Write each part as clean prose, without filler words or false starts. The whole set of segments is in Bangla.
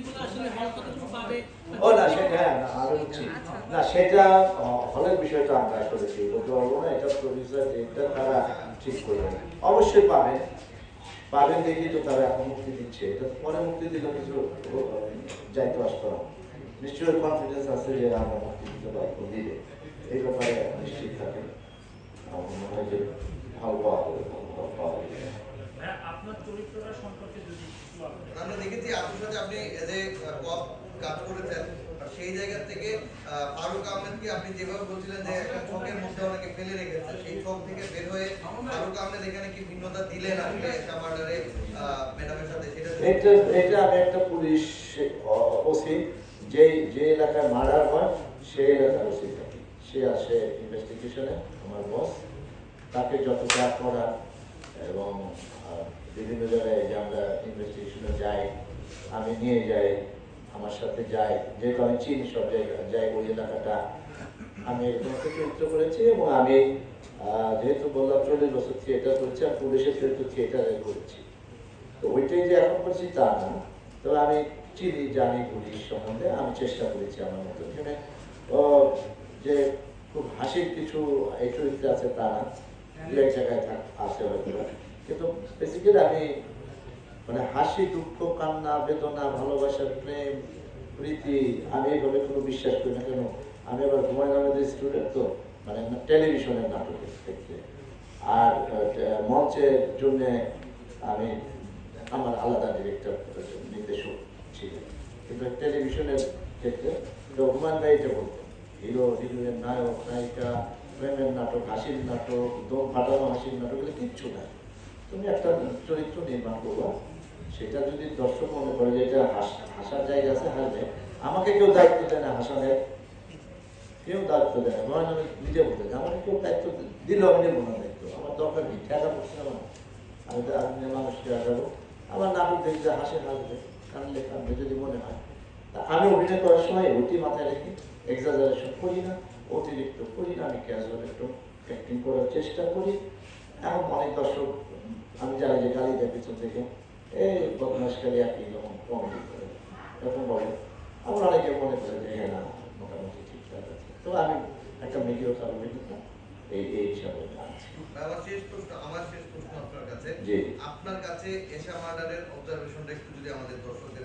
ওইগুলো আসলে হল কতটুকু পাবে? ও না সেটা আরো হচ্ছে না সেটা হলের বিষয়টা আমরা আসলে ঠিক বলতে পারবো না, এটা প্রডিউসার এটা তারা ঠিক করবেন, অবশ্যই পাবেন পাবেন দেখি তো তারা এখন মুক্তি দিচ্ছে, এটা পরে মুক্তি দিলে কিছু যাইতে আসতে হবে, নিশ্চয়ই কনফিডেন্স আছে যে আমরা মুক্তি দিতে পারবো, দিবে এই ব্যাপারে নিশ্চিত থাকেন, আমার মনে হয় যে ভালো পাওয়া যাবে, ভালো পাওয়া যাবে। আপনার চরিত্রটা সম্পর্কে যদি আমরা দেখেছি আপনার সাথে আপনি যে পপ কাজ করেছেন সেই জায়গা থেকে ফারুক আহমেদকে আপনি যেভাবে বলছিলেন যে একটা ছকের মধ্যে ওনাকে ফেলে রেখেছে, সেই ছক থেকে বের হয়ে ফারুক আহমেদ এখানে কি ভিন্নতা দিলেন আসলে এশামার্ডারে ম্যাডামের সাথে, সেটা এটা আমি একটা পুলিশ ওসি, যে এলাকায় মার্ডার হয় সেই এলাকার ওসি থাকি, সে আসে ইনভেস্টিগেশনে, আমার বস তাকে যতটা করা এবং বিভিন্ন জায়গায় যে আমরা ইনভেস্টিগেশনে যাই, আমি নিয়ে যাই, আমার সাথে যাই, যেহেতু আমি চিনি সব জায়গায় যাই, ওই এলাকাটা আমি এরকম একটা চরিত্র করেছি এবং আমি যেহেতু বললাম 40 বছর থিয়েটার করেছি, আর পুলিশের চরিত্র থিয়েটারে করেছি, তো ওইটাই যে এখন করছি তা না, তবে আমি চিনি জানি পুলিশ সম্বন্ধে, আমি চেষ্টা করেছি আমার মতো, এখানে যে খুব হাসির কিছু এই চরিত্রে আছে তা না, দু এক জায়গায় আছে হয়তো, কিন্তু বেসিক্যালি আমি মানে হাসি দুঃখ কান্না বেদনা ভালোবাসা প্রেম প্রীতি আমি এইভাবে কোনো বিশ্বাস করি না, কেন আমি আবার হুমায়ুন আহমেদের স্টুডেন্ট, তো মানে টেলিভিশনের নাটকের ক্ষেত্রে, আর মঞ্চের জন্য আমি আমার আলাদা ডিরেক্টর নির্দেশক ছিল, কিন্তু টেলিভিশনের ক্ষেত্রে হুমায়ুন ভাই এটা বলতেন হিরো হিরোইন নায়ক নায়িকা প্রেমের নাটক হাসির নাটক দম ফাটানো হাসির নাটক এগুলো কিচ্ছু না, তুমি একটা চরিত্র নির্মাণ করবো, সেটা যদি দর্শক মনে করে যে এটা হাসার জায়গা আছে হাসবে, আমাকে কেউ দায়িত্ব দেয় না হাসানের, কেউ দায়িত্ব দেয় না, মনে আমি নিজে বলতে আমাকে কেউ দায়িত্ব দিল, আমি নেবো না দায়িত্ব, আমার দরকার কি ঠেকা পড়ছে না, আমি তো আমি মানুষকে আগাবো, আমার নাটক দেখতে হাসবে কানলে কানবে যদি মনে হয়, তা আমি অভিনয় করার সময় ওটি মাথায় রেখে এক্সাজারেশন করি না, অতিরিক্ত করি না, আমি ক্যাজুয়াল একটু অ্যাক্টিং করার চেষ্টা করি, এখন অনেক দর্শক আমি জানি যে গালি দেয় পিছন থেকে এই বদমাসকারী একই রকম কমেডি করে এরকম বলে, আমার অনেকে মনে করে যে হ্যাঁ না মোটামুটি ঠিকঠাক আছে, তো আমি একটা মিডিয়াটা অভিনেতা এই হিসাবে আছি। আমার শেষ প্রশ্ন আপনার কাছে, জি আপনার কাছে এশামার্ডারের অবজারভেশনটা একটু যদি আমাদের দর্শকদের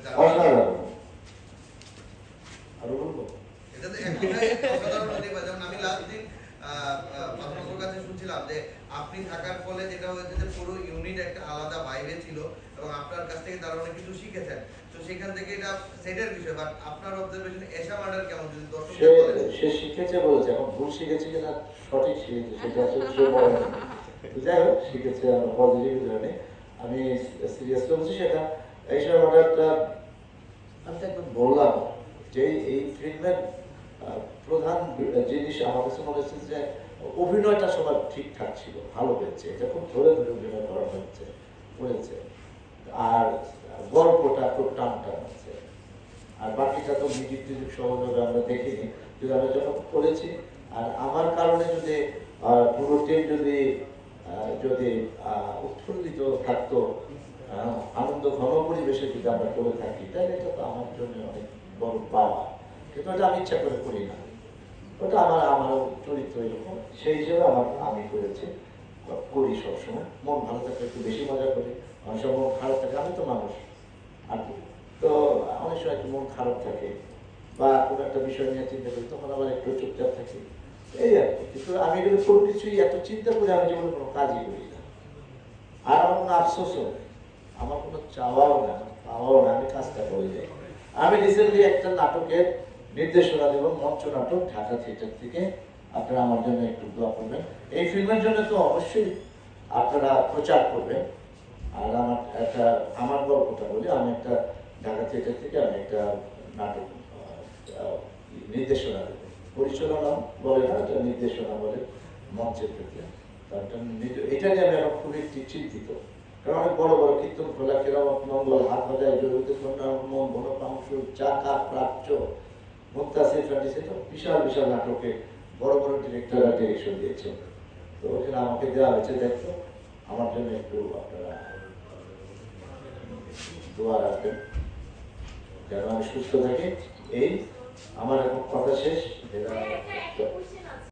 আরো বলবো এটা তো একটাই অসাধারণ হতে পারে, যেমন আমি লাস্ট দিন আপনার কাছে শুনছিলাম যে আপনি থাকার ফলে যেটা হয়েছে যে পুরো ইউনিট একটা আলাদা বাইরে ছিল এবং আপনার কাছ থেকে তারা অনেক কিছু শিখেছেন, তো সেখান থেকে এটা সেটের বিষয়, বাট আপনার অবজারভেশন এশামার্ডার কেমন যদি দর্শকদের বলেন? সে শিখেছে বলেছে, এখন ভুল শিখেছে কিনা সঠিক শিখেছে সেটা আসলে সে বলে না, যাই হোক শিখেছে আমার পজিটিভ ধরনে, আমি সিরিয়াসলি বলছি সেটা এইসব অর্ডারটা আমি তো একদম বললাম যে এই ফিল্মের প্রধান জিনিস আমার কাছে মনে হচ্ছে যে অভিনয়টা সবার ঠিকঠাক ছিল, ভালো হয়েছে, এটা খুব ধরে ধরে অভিনয় করা হয়েছে, আর গল্পটা খুব টান টান আছে, আর বাকিটা তো মিউজিক টিউজিক সহজভাবে আমরা দেখিনি, যদি আমরা যখন করেছি, আর আমার কারণে যদি পুরো টিম যদি উৎফুল্লিত থাকতো, আনন্দ ঘন পরিবেশে যদি আমরা করে থাকি, তাহলে এটা তো আমার জন্য অনেক বড় পাওয়া, কিন্তু এটা আমি ইচ্ছা করে করি না, ওটা আমার চরিত্র এরকম, সেই হিসেবে আমি করেছি, করি সবসময়, মন ভালো থাকলে একটু বেশি মজা করি, অনেক সময় মন খারাপ থাকে, আমি তো মানুষ, আর তো অনেক সময় একটু মন খারাপ থাকে বা কোনো একটা বিষয় নিয়ে চিন্তা করি, তখন আবার একটু চুপচাপ থাকি, এই আর কি, কিন্তু আমি এগুলো কোনো কিছুই এত চিন্তা করে আমি জীবনে কোনো কাজই করি না, আর আমার কোনো আফসোসও নেই, আমার কোনো চাওয়াও না পাওয়াও না, আমি কাজটা করে যাই। আমি রিসেন্টলি একটা নাটকের নির্দেশনা দেব, মঞ্চ নাটক, ঢাকা থিয়েটার থেকে, আপনারা আমার জন্য একটু দোয়া করবেন, এই ফিল্মের জন্য তো অবশ্যই আপনারা প্রচার করবেন, আর আমার গল্পটা বলি, আমি একটা ঢাকা থিয়েটার থেকে আমি একটা নাটক নির্দেশনা দেব, পরিচালনা বলে না, এটা নির্দেশনা বলে মঞ্চের ক্ষেত্রে, এটা নিয়ে আমি এখন খুবই চিন্তিত, কারণ অনেক বড় বড় কীর্তন খোলা কেরামত মঙ্গল হাত বাজায় জড়িত মন বড় পাংশ চাকা প্রাচ্য মুক্তাসির ফ্যান্টিসি, তো বিশাল বিশাল নাটকে বড় বড় ডিরেক্টররা ডিরেকশন দিয়েছে, তো ওখানে আমাকে দেওয়া হয়েছে দায়িত্ব, আমার জন্য একটু আপনারা দোয়া রাখবেন। যেন আমি সুস্থ থাকি এই